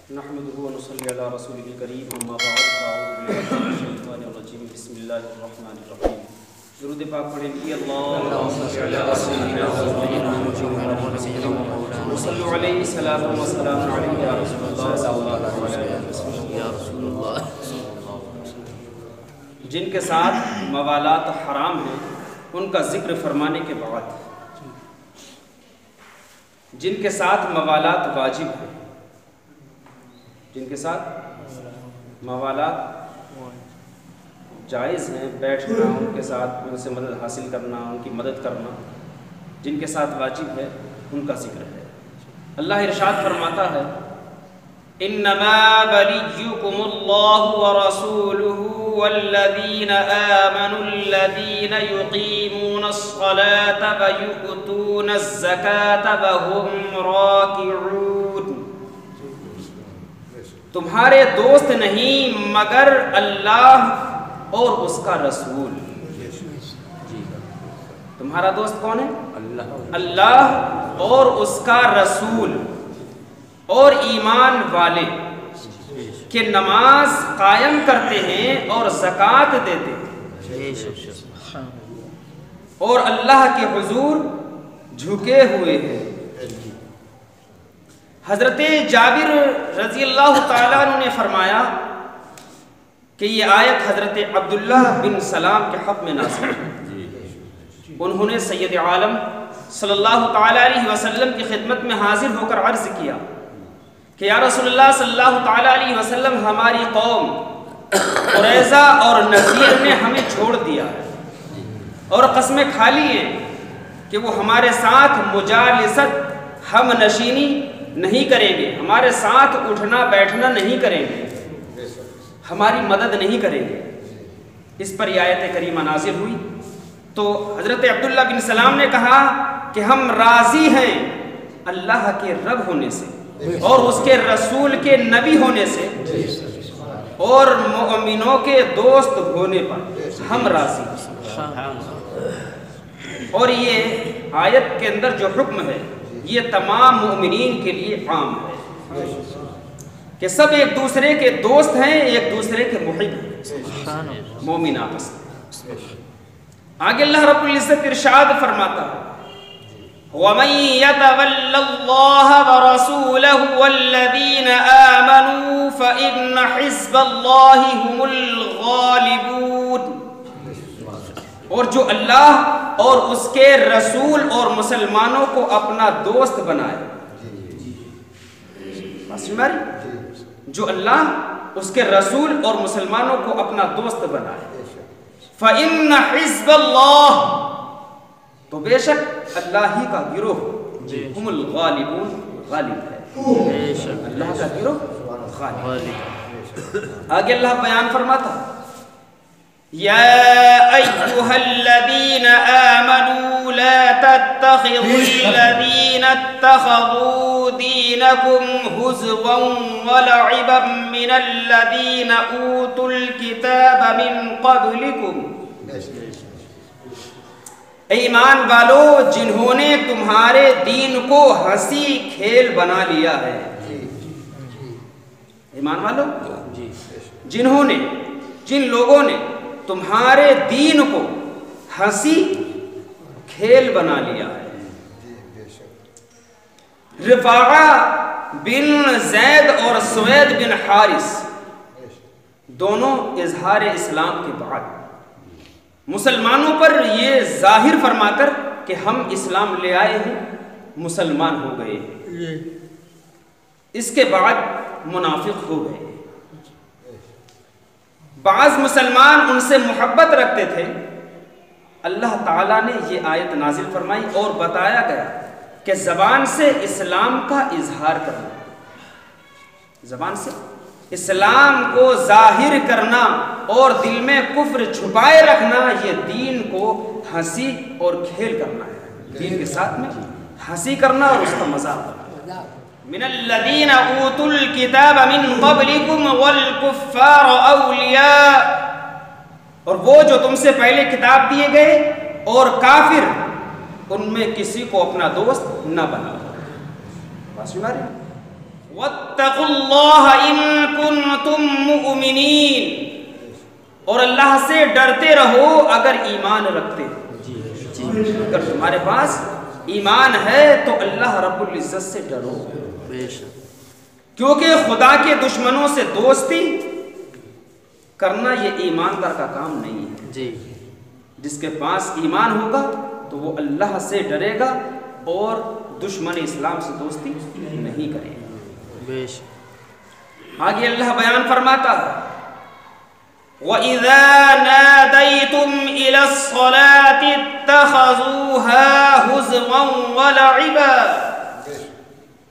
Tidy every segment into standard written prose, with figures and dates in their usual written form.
नहमदुहु व नसल्ली अला रसूलिल करीम अम्मा बाद फ़अऊज़ु बिल्लाहि मिनश शैतानिर रजीम बिस्मिल्लाहिर रहमानिर रहीम। दुरूद पाक पढ़ें कि अल्लाहुम्मा सल्लि अला सय्यिदिना मुहम्मद सल्लल्लाहु अलैहि सलातु व सलाम अलैहि या रसूलल्लाह सल्लल्लाहु अलैहि वसल्लम या रसूलल्लाह। जिनके साथ मवालात हराम है उनका जिक्र फरमाने के बाद जिनके साथ मवालात वाजिब है, जिनके साथ मवालात जायज़ हैं, बैठना, उनके साथ उनसे मदद हासिल करना, उनकी मदद करना, जिनके साथ वाजिब है उनका जिक्र है। अल्लाह इरशाद फरमाता है इन्नमा वलियुकुमुल्लाहु व रसूलुहु वल्लज़ीना आमनुल्लज़ीना युक़ीमूनस्सलाता व यु'तूनज़्ज़काता व हुम राकिऊन। तुम्हारे दोस्त नहीं मगर अल्लाह और उसका रसूल। तुम्हारा दोस्त कौन है? अल्लाह और उसका रसूल और ईमान वाले कि नमाज कायम करते हैं और ज़कात देते हैं और अल्लाह के हुजूर झुके हुए हैं। हज़रत जाबिर रज़ी अल्लाह ताला अन्हु ने फरमाया कि ये आयत हज़रत अब्दुल्लाह बिन सलाम के हक़ में नाज़िल है। उन्होंने सैयद आलम सल्लल्लाहु ताला अलैहि वसल्लम की खिदमत में हाजिर होकर अर्ज़ किया कि या रसूलल्लाह सल्लल्लाहु ताला अलैहि वसल्लम, हमारी कौम कुरैज़ा और नज़ीर ने हमें छोड़ दिया है और कसमें खा ली हैं कि वो हमारे साथ मुजालिसत हम नशीनी नहीं करेंगे, हमारे साथ उठना बैठना नहीं करेंगे, हमारी मदद नहीं करेंगे। इस पर यह आयत करीमा नाज़िल हुई तो हज़रत अब्दुल्लाह बिन सलाम ने कहा कि हम राज़ी हैं अल्लाह के रब होने से और उसके रसूल के नबी होने से और मोमिनों के दोस्त होने पर हम राज़ी हैं। और ये आयत के अंदर जो हुक्म है ये तमाम मोमिनीन के लिए आम है कि सब एक दूसरे के दोस्त हैं, एक दूसरे के मुहिब हैं, मोमिन आपस में। आगे अल्लाह रब्बुल इज़्ज़त इरशाद फरमाता है वमन यतवल्लल्लाह व रसूलहु वल्लज़ीना आमनू फ़इन्न हिज़्बल्लाहि हुमुल गालिबून। और जो अल्लाह और उसके रसूल और मुसलमानों को अपना दोस्त बनाए, जो अल्लाह उसके रसूल और मुसलमानों को अपना दोस्त बनाए, फ़इन्न हिज़्बल्लाह, तो बेशक अल्लाह ही का गिरोह हुमुल गालिबून, गालिब है। अल्लाह का गिरोह गालिब। आगे अल्लाह बयान फरमाता या अय्युहल्लज़ीना आमनू ला तत्तखिज़ुल्लज़ीना इत्तखज़ू दीनकुम हुज़वन व ल'iबन मिनल्लज़ीना ऊतुल किताब मिन क़ब्लिकुम। ईमान वालो, जिन्होंने तुम्हारे दीन को हंसी खेल बना लिया है। ईमान वालो, जिन्होंने, जिन लोगों ने तुम्हारे दीन को हंसी खेल बना लिया है। रिफाआ बिन ज़ैद और सुवैद बिन हारिस दोनों इजहार इस्लाम के बाद मुसलमानों पर ये जाहिर फरमाकर कि हम इस्लाम ले आए हैं, मुसलमान हो गए, इसके बाद मुनाफिक हो गए। बाज़ मुसलमान उनसे मोहब्बत रखते थे। अल्लाह ताला ने ये आयत नाजिल फरमाई और बताया गया कि ज़बान से इस्लाम का इजहार करना, ज़बान से इस्लाम को जाहिर करना और दिल में कुफ्र छुपाए रखना, ये दीन को हंसी और खेल करना है। दीन के साथ में हंसी करना और उसका मजाक करना। मिनल्लज़ीना ऊतुल किताब मिन क़ब्लिकुम वल कुफ़्फ़ार औलिया, और वो जो तुमसे पहले किताब दिए गए और काफिर, उनमें किसी को अपना दोस्त न बनाओ। वत्तकुल्लाह इन कुन्तुम मुमिनीन, और अल्लाह से डरते रहो अगर ईमान रखते हो। अगर तुम्हारे पास ईमान है तो अल्लाह रब्बुल इज्जत से डरो, क्योंकि खुदा के दुश्मनों से दोस्ती करना ये ईमानदार का काम नहीं है जी। जिसके पास ईमान होगा तो वो अल्लाह से डरेगा और दुश्मन इस्लाम से दोस्ती नहीं करेगा। आगे अल्लाह बयान फरमाता है, वइज़ा नादैतुम इलस्सलाति इत्तखज़ूहा हुज़वन व लइबा,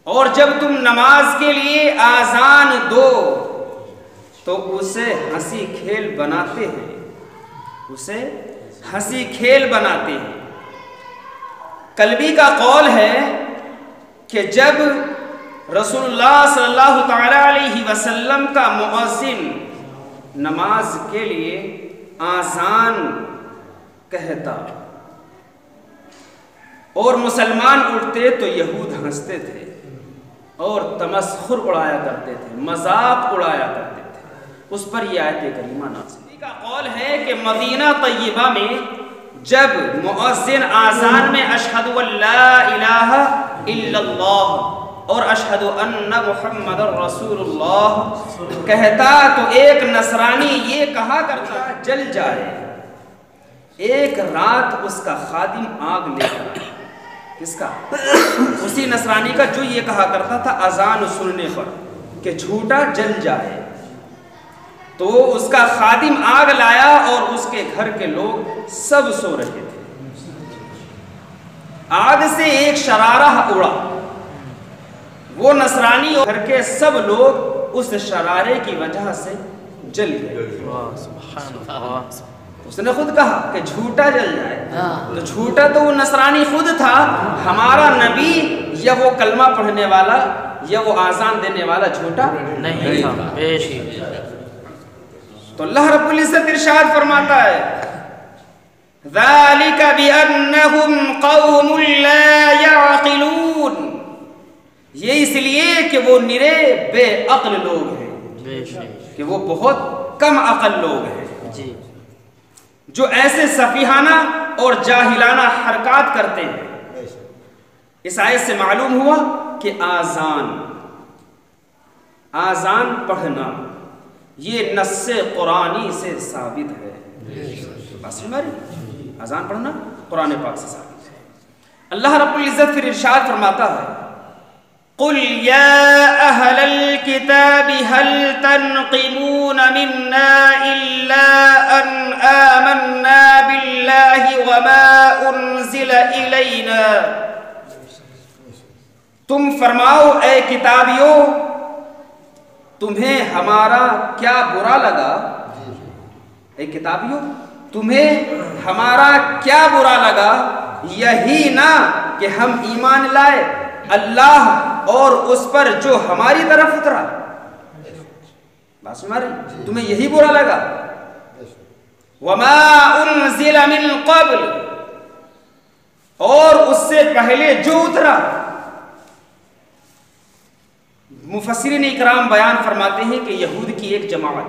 और जब तुम नमाज के लिए आजान दो तो उसे हंसी खेल बनाते हैं, उसे हंसी खेल बनाते हैं। कल्बी का कौल है कि जब रसूलुल्लाह सल्लल्लाहु तआला अलैहि वसल्लम का मुअज्जिन नमाज के लिए आजान कहता और मुसलमान उठते तो यहूद हंसते थे और तमस्खुर उड़ाया करते थे, मजाक उड़ाया करते थे। उस पर यह आयत करीमा नाज़िल का कौल है कि मदीना तय्यबा में जब मुअज्जिन आजान में अशहदु अल्ला इलाहा इल्लल्लाह और अशहदु अन्ना मुहम्मदुर रसूलुल्लाह कहता तो एक नसरानी ये कहा करता जल जाए। एक रात उसका खादिम आग लेकर आया। किसका? उसी नसरानी का जो ये कहा करता था अजान सुनने पर कि झूठा जल जाए। तो उसका खादिम आग लाया और उसके घर के लोग सब सो रहे थे। आग से एक शरारा उड़ा, वो नसरानी और घर के सब लोग उस शरारे की वजह से जल गए। उसने खुद कहा कि झूठा जल जाए, तो झूठा तो वो नसरानी खुद था, हमारा नबी या वो कलमा पढ़ने वाला या वो आजान देने वाला झूठा नहीं था। तो अल्लाह रब्बुल इज्जत इरशाद फरमाता है, ज़ालिका बिअन्नहुम क़ौमुन ला यअक़िलून, ये इसलिए कि वो निरे बेअक्ल लोग हैं, कि वो बहुत कम अक्ल लोग हैं जी, जो ऐसे सफीहाना और जाहिलाना हरकत करते हैं। इस आयत से मालूम हुआ कि आजान पढ़ना ये नस्से कुरानी से साबित है। बस हमारी आजान पढ़ना कुरान पाक से साबित है। अल्लाह रब्बुल इज्जत फिर इरशाद फरमाता है, कुल या अहलल किताबि हल तनक़िमून मिन्ना इल्ला अन आमन्ना बिल्लाहि व मा उन्ज़िला इलैना। तुम फरमाओ ए किताबियों, तुम्हें हमारा क्या बुरा लगा? ए किताबियों, तुम्हें हमारा क्या बुरा लगा? यही ना कि हम ईमान लाए अल्लाह और उस पर जो हमारी तरफ उतरा। बात हमारी, तुम्हें यही बुरा लगा? वमा उन्ज़िला मिन क़ब्ल, और उससे पहले जो उतरा। मुफस्सिरीन इकराम बयान फरमाते हैं कि यहूद की एक जमात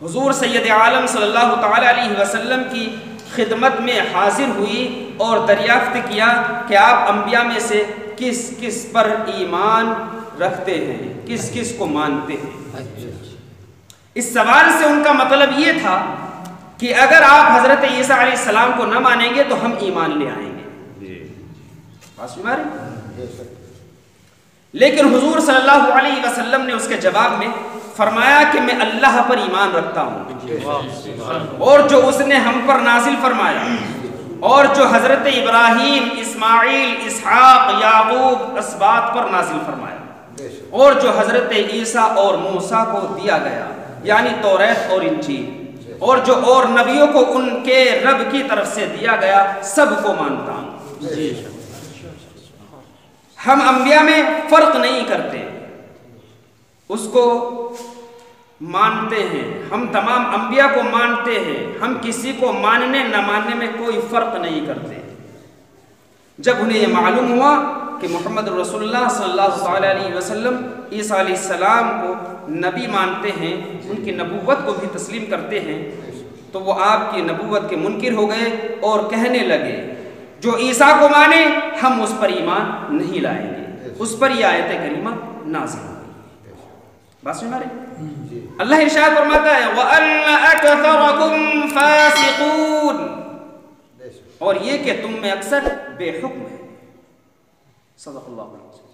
हुजूर सैयद आलम सल्लल्लाहु तआला अलैहि वसल्लम की खिदमत में हाजिर हुई और दरियाफ्त किया कि आप अंबिया में से किस किस पर ईमान रखते हैं, किस किस को मानते हैं। इस सवाल से उनका मतलब ये था कि अगर आप हजरत ईसा अलैहिस्सलाम को न मानेंगे तो हम ईमान ले आएंगे। लेकिन हुजूर सल्लल्लाहु अलैहि वसल्लम ने उसके जवाब में फरमाया कि मैं अल्लाह पर ईमान रखता हूँ और जो उसने हम पर नाजिल फरमाया और जो हजरत इब्राहीम, इस्माइल, इसहाक, याकूब असबात पर नाजिल फरमाया और जो हजरत ईसा और मूसा को दिया गया यानी तौरात और इंजील और जो और नबियों को उनके रब की तरफ से दिया गया सबको मानता हूँ। हम अंबिया में फर्क नहीं करते, उसको मानते हैं। हम तमाम अंबिया को मानते हैं, हम किसी को मानने न मानने में कोई फर्क नहीं करते। जब उन्हें यह मालूम हुआ कि मोहम्मद रसूलुल्लाह सल्लल्लाहु अलैहि वसल्लम ईसा अलैहिस्सलाम को नबी मानते हैं, उनकी नबूवत को भी तस्लीम करते हैं, तो वो आपकी नबूवत के मुनकिर हो गए और कहने लगे जो ईसा को माने हम उस पर ईमान नहीं लाएंगे। उस पर यह आयत करीमा नाज़िल हुई। बात समझ में आ रही? अल्लाह इरशाद फरमाता है वअन्ना अक्सरकुम फासिकून, और ये कि तुम में अक्सर बेहुक्म है। सदक़ल्लाहु अलैहि वसल्लम।